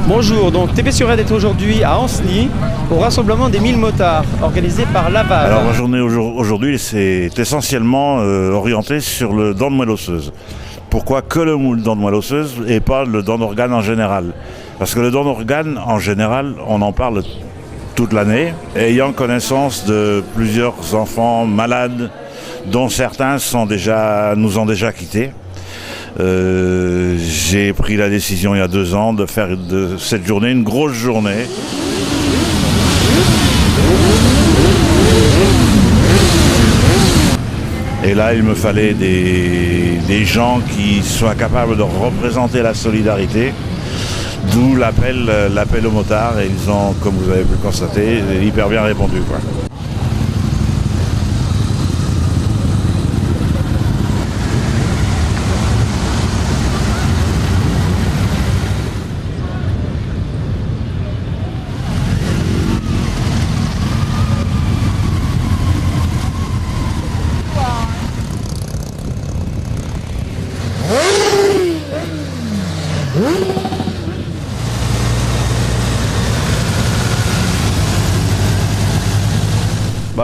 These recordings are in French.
Bonjour, donc TP sur Red est aujourd'hui à Ancenis au rassemblement des 1000 motards organisé par Laval. Alors ma journée aujourd'hui c'est essentiellement orienté sur le dent de moelle osseuse. Pourquoi que le dent de moelle osseuse et pas le dent d'organe en général? Parce que le dent d'organe en général on en parle toute l'année, ayant connaissance de plusieurs enfants malades dont certains nous ont déjà quittés. J'ai pris la décision il y a 2 ans de faire de cette journée une grosse journée. Et là, il me fallait des gens qui soient capables de représenter la solidarité, d'où l'appel aux motards. Et ils ont, comme vous avez pu le constater, hyper bien répondu, quoi.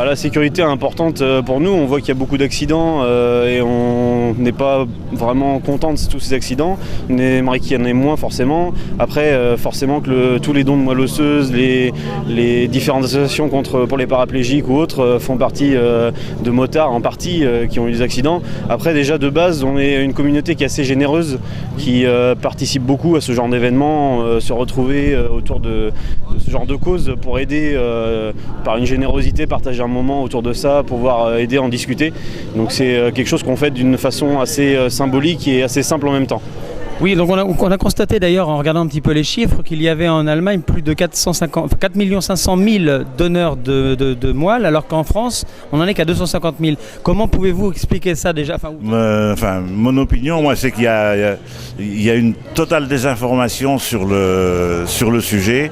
La sécurité est importante pour nous, on voit qu'il y a beaucoup d'accidents et on n'est pas vraiment content de tous ces accidents. On aimerait qu'il y en ait moins forcément. Après, forcément que tous les dons de moelle osseuse, les différentes associations pour les paraplégiques ou autres font partie de motards en partie qui ont eu des accidents. Après déjà de base, on est une communauté qui est assez généreuse, qui participe beaucoup à ce genre d'événements, se retrouver autour de ce genre de cause pour aider par une générosité, partager un moment autour de ça, pouvoir aider à en discuter. Donc c'est quelque chose qu'on fait d'une façon assez symbolique et assez simple en même temps. Oui, donc on a constaté d'ailleurs en regardant un petit peu les chiffres qu'il y avait en Allemagne plus de 4 500 000 donneurs de moelle, alors qu'en France, on n'en est qu'à 250 000. Comment pouvez-vous expliquer ça déjà? Mon opinion, moi, c'est qu'il y a une totale désinformation sur le sujet.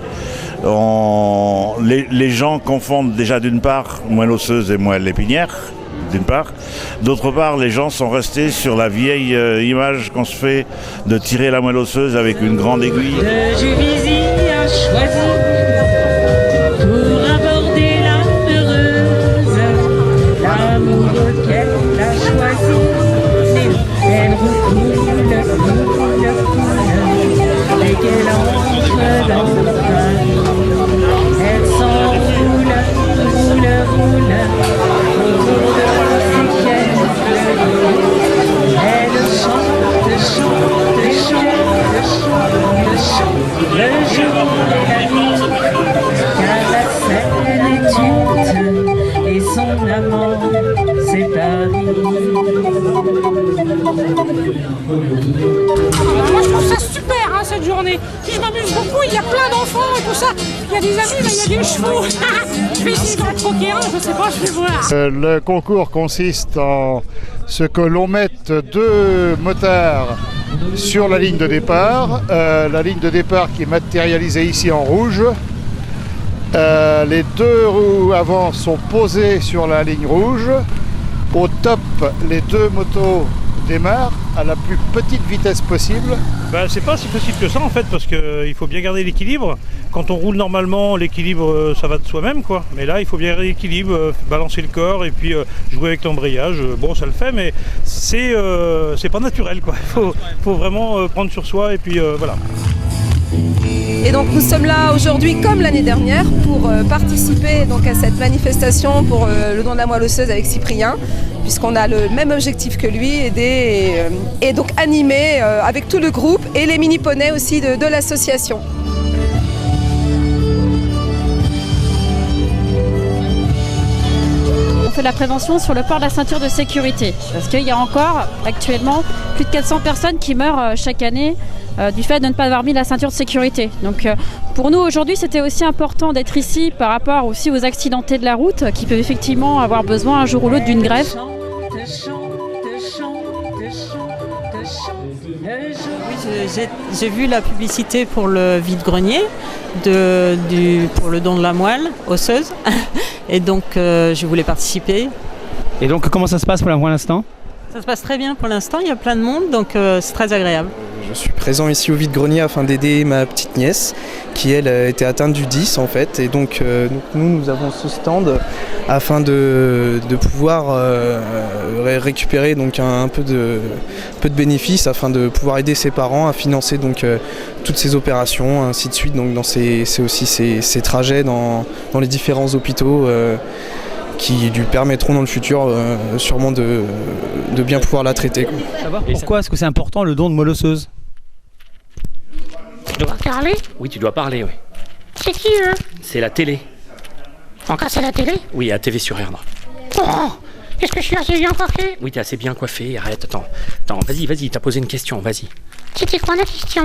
Les gens confondent déjà d'une part moelle osseuse et moelle épinière. D'une part. D'autre part, les gens sont restés sur la vieille image qu'on se fait de tirer la moelle osseuse avec une grande aiguille. Le Juvisy a choisi pour aborder l'âme heureuse, l'amour qu'elle a choisi. Elle roule, dès qu'elle entre dans le pain, elle s'enroule, roule. Le jour et la nuit, car la scène est toute, et son amant, c'est Paris. Moi je trouve ça super cette journée. Puis je m'amuse beaucoup, il y a plein d'enfants et tout ça. Il y a des amis, mais il y a des chevaux. Je vais essayer d'en croquer un, je sais pas, je vais voir. Le concours consiste en ce que l'on mette 2 motards sur la ligne de départ. La ligne de départ qui est matérialisée ici en rouge. Les 2 roues avant sont posées sur la ligne rouge. Au top, les 2 motos démarrent à la plus petite vitesse possible. C'est pas si possible que ça en fait, parce qu'il faut bien garder l'équilibre. Quand on roule normalement, l'équilibre ça va de soi-même quoi. Mais là il faut bien garder l'équilibre, balancer le corps et puis jouer avec l'embrayage. Bon ça le fait mais c'est pas naturel quoi. Faut vraiment prendre sur soi et puis voilà. Et donc nous sommes là aujourd'hui comme l'année dernière pour participer donc à cette manifestation pour le don de la moelle osseuse avec Cyprien, puisqu'on a le même objectif que lui, aider et donc animer avec tout le groupe et les mini-poneys aussi de l'association. On fait la prévention sur le port de la ceinture de sécurité, parce qu'il y a encore actuellement plus de 400 personnes qui meurent chaque année du fait de ne pas avoir mis la ceinture de sécurité. Donc pour nous aujourd'hui c'était aussi important d'être ici par rapport aussi aux accidentés de la route qui peuvent effectivement avoir besoin un jour ou l'autre d'une greffe. Oui, j'ai vu la publicité pour le vide-grenier pour le don de la moelle osseuse et donc je voulais participer. Et donc comment ça se passe pour l'instant? Ça se passe très bien pour l'instant, il y a plein de monde donc c'est très agréable. Je suis présent ici au vide-grenier afin d'aider ma petite nièce qui elle était atteinte du 10 en fait, et donc nous avons ce stand afin de pouvoir récupérer donc un peu de bénéfices afin de pouvoir aider ses parents à financer donc toutes ces opérations, ainsi de suite, donc dans ces trajets dans les différents hôpitaux qui lui permettront dans le futur sûrement de bien pouvoir la traiter. Pourquoi est-ce que c'est important le don de moelle osseuse? Tu dois parler? Oui, tu dois parler, oui. C'est qui eux? C'est la télé. Encore c'est la télé? Oui, à TV sur R. Oh, est-ce que je suis assez bien coiffé? Oui, t'es assez bien coiffé, arrête, attends, vas-y, t'as posé une question, vas-y. C'était quoi la question?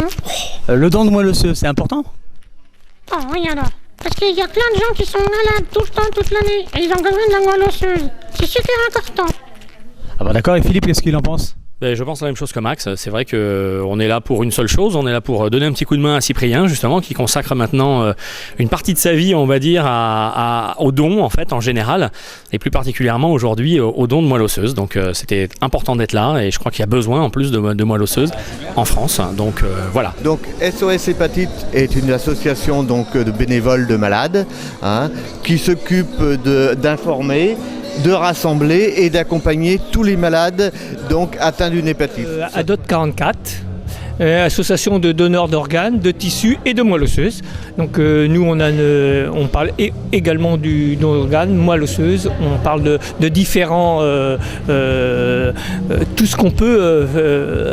Le don de moelle osseuse, c'est important? Oh oui alors, parce qu'il y a plein de gens qui sont malades tout le temps, toute l'année, et ils ont besoin de la moelle osseuse. C'est super important. Ah bah d'accord, et Philippe, qu'est-ce qu'il en pense? Je pense la même chose que Max. C'est vrai qu'on est là pour une seule chose, on est là pour donner un petit coup de main à Cyprien, justement, qui consacre maintenant une partie de sa vie, on va dire, au don, en fait, en général, et plus particulièrement aujourd'hui au don de moelle osseuse. Donc c'était important d'être là, et je crois qu'il y a besoin, en plus, de moelle osseuse en France. Donc voilà. Donc SOS Hépatite est une association donc, de bénévoles de malades qui s'occupe d'informer, de rassembler et d'accompagner tous les malades donc atteints d'une hépatite. ADOT 44, association de donneurs d'organes, de tissus et de moelle osseuse. Donc nous on parle également du don d'organes, moelle osseuse, on parle de différents tout ce qu'on peut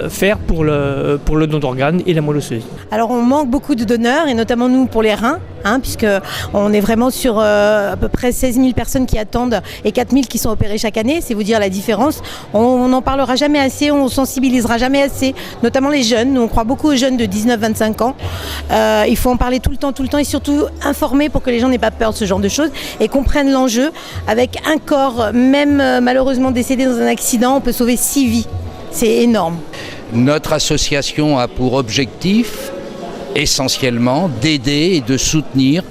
faire pour le don d'organes et la moelle osseuse. Alors on manque beaucoup de donneurs et notamment nous pour les reins, puisque on est vraiment sur à peu près 16 000 personnes qui attendent et 4 000 qui sont opérées chaque année, c'est vous dire la différence. On n'en parlera jamais assez, on sensibilisera jamais assez, notamment les jeunes. Nous on croit beaucoup aux jeunes de 19-25 ans. Il faut en parler tout le temps et surtout informer pour que les gens n'aient pas peur de ce genre de choses et comprennent l'enjeu. Avec un corps, même malheureusement décédé dans un accident, on peut sauver 6 vies. C'est énorme. Notre association a pour objectif essentiellement d'aider et de soutenir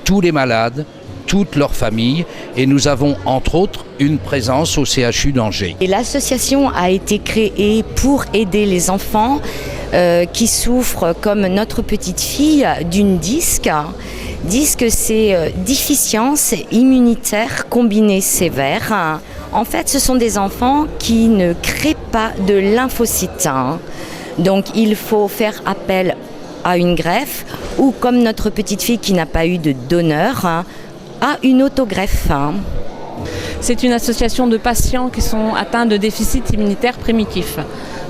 tous les malades, toutes leurs familles, et nous avons entre autres une présence au CHU d'Angers. Et l'association a été créée pour aider les enfants qui souffrent, comme notre petite fille, d'une DISC. DISC, c'est déficience immunitaire combinée sévère. En fait, ce sont des enfants qui ne créent pas de lymphocytes. Donc il faut faire appel à une greffe ou, comme notre petite fille qui n'a pas eu de donneur, à une autogreffe. C'est une association de patients qui sont atteints de déficit immunitaire primitif.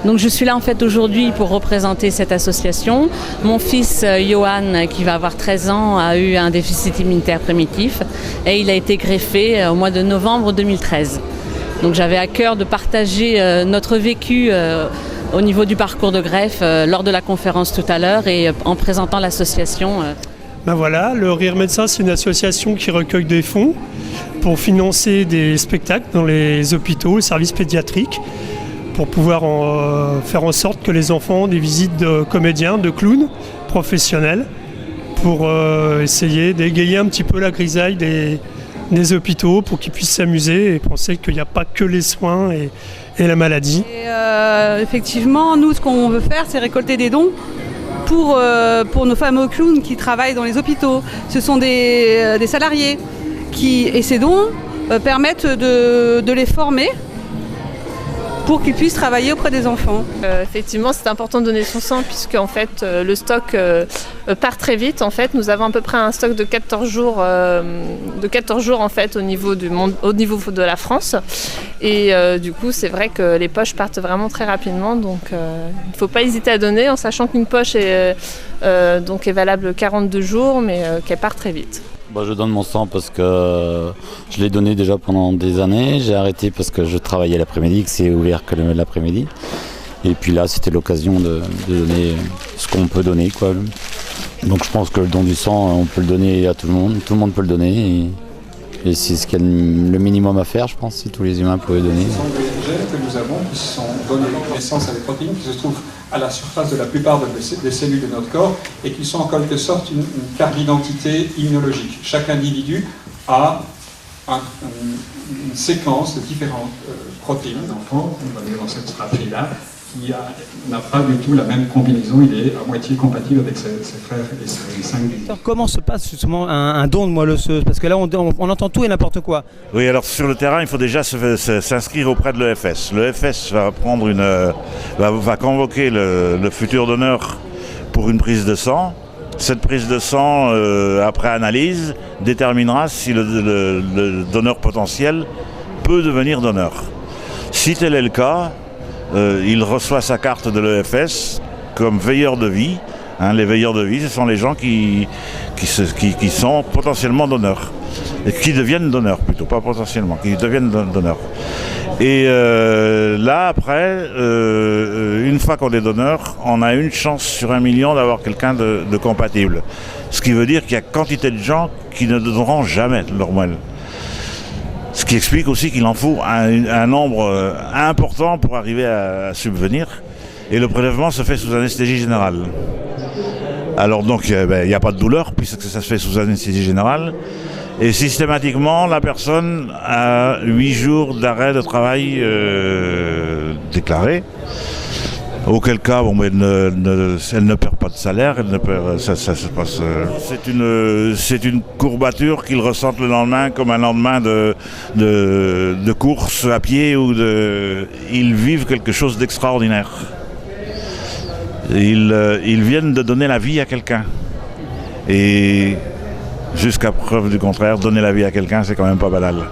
Donc je suis là en fait aujourd'hui pour représenter cette association. Mon fils Johan, qui va avoir 13 ans, a eu un déficit immunitaire primitif et il a été greffé au mois de novembre 2013. Donc j'avais à cœur de partager notre vécu au niveau du parcours de greffe lors de la conférence tout à l'heure et en présentant l'association. Ben voilà, le Rire Médecin, c'est une association qui recueille des fonds pour financer des spectacles dans les hôpitaux, les services pédiatriques, pour pouvoir faire en sorte que les enfants aient des visites de comédiens, de clowns professionnels, pour essayer d'égayer un petit peu la grisaille des hôpitaux, pour qu'ils puissent s'amuser et penser qu'il n'y a pas que les soins et la maladie. Et effectivement, nous, ce qu'on veut faire, c'est récolter des dons pour nos fameux clowns qui travaillent dans les hôpitaux. Ce sont des salariés et ces dons permettent de les former pour qu'ils puissent travailler auprès des enfants. Effectivement, c'est important de donner son sang puisque en fait, le stock part très vite. En fait, nous avons à peu près un stock de 14 jours, en fait, au niveau de la France. Et du coup, c'est vrai que les poches partent vraiment très rapidement. Donc, il ne faut pas hésiter à donner en sachant qu'une poche est valable 42 jours, mais qu'elle part très vite. Je donne mon sang parce que je l'ai donné déjà pendant des années. J'ai arrêté parce que je travaillais l'après-midi, que c'est ouvert que l'après-midi. Et puis là, c'était l'occasion de donner ce qu'on peut donner, quoi. Donc je pense que le don du sang, on peut le donner à tout le monde peut le donner. Et c'est ce qu'il y a le minimum à faire, je pense, si tous les humains pouvaient donner. Ce sont des gènes que nous avons qui sont donnés naissance à des protéines qui se trouvent à la surface de la plupart des cellules de notre corps et qui sont en quelque sorte une carte d'identité immunologique. Chaque individu a une séquence de différentes protéines d'enfants, on va dire dans cette stratégie-là, qui n'a pas du tout la même combinaison, il est à moitié compatible avec ses frères et ses 5 demi. Comment se passe justement un don de moelle osseuse? Parce que là, on entend tout et n'importe quoi. Oui, alors sur le terrain, il faut déjà s'inscrire auprès de l'EFS. L'EFS va prendre va convoquer le futur donneur pour une prise de sang. Cette prise de sang, après analyse, déterminera si le donneur potentiel peut devenir donneur. Si tel est le cas, il reçoit sa carte de l'EFS comme veilleur de vie. Les veilleurs de vie, ce sont les gens qui sont potentiellement donneurs. Et qui deviennent donneurs plutôt, pas potentiellement, qui deviennent donneurs. Et là, après, une fois qu'on est donneur, on a une chance sur 1 million d'avoir quelqu'un de compatible. Ce qui veut dire qu'il y a quantité de gens qui ne donneront jamais leur moelle. Ce qui explique aussi qu'il en faut un nombre important pour arriver à subvenir. Et le prélèvement se fait sous anesthésie générale. Alors donc, il n'y a pas de douleur puisque ça se fait sous anesthésie générale. Et systématiquement, la personne a 8 jours d'arrêt de travail déclaré. Auquel cas, elle ne perd pas de salaire, ça se passe. C'est une courbature qu'ils ressentent le lendemain comme un lendemain de course à pied ou ils vivent quelque chose d'extraordinaire. Ils viennent de donner la vie à quelqu'un. Et jusqu'à preuve du contraire, donner la vie à quelqu'un, c'est quand même pas banal.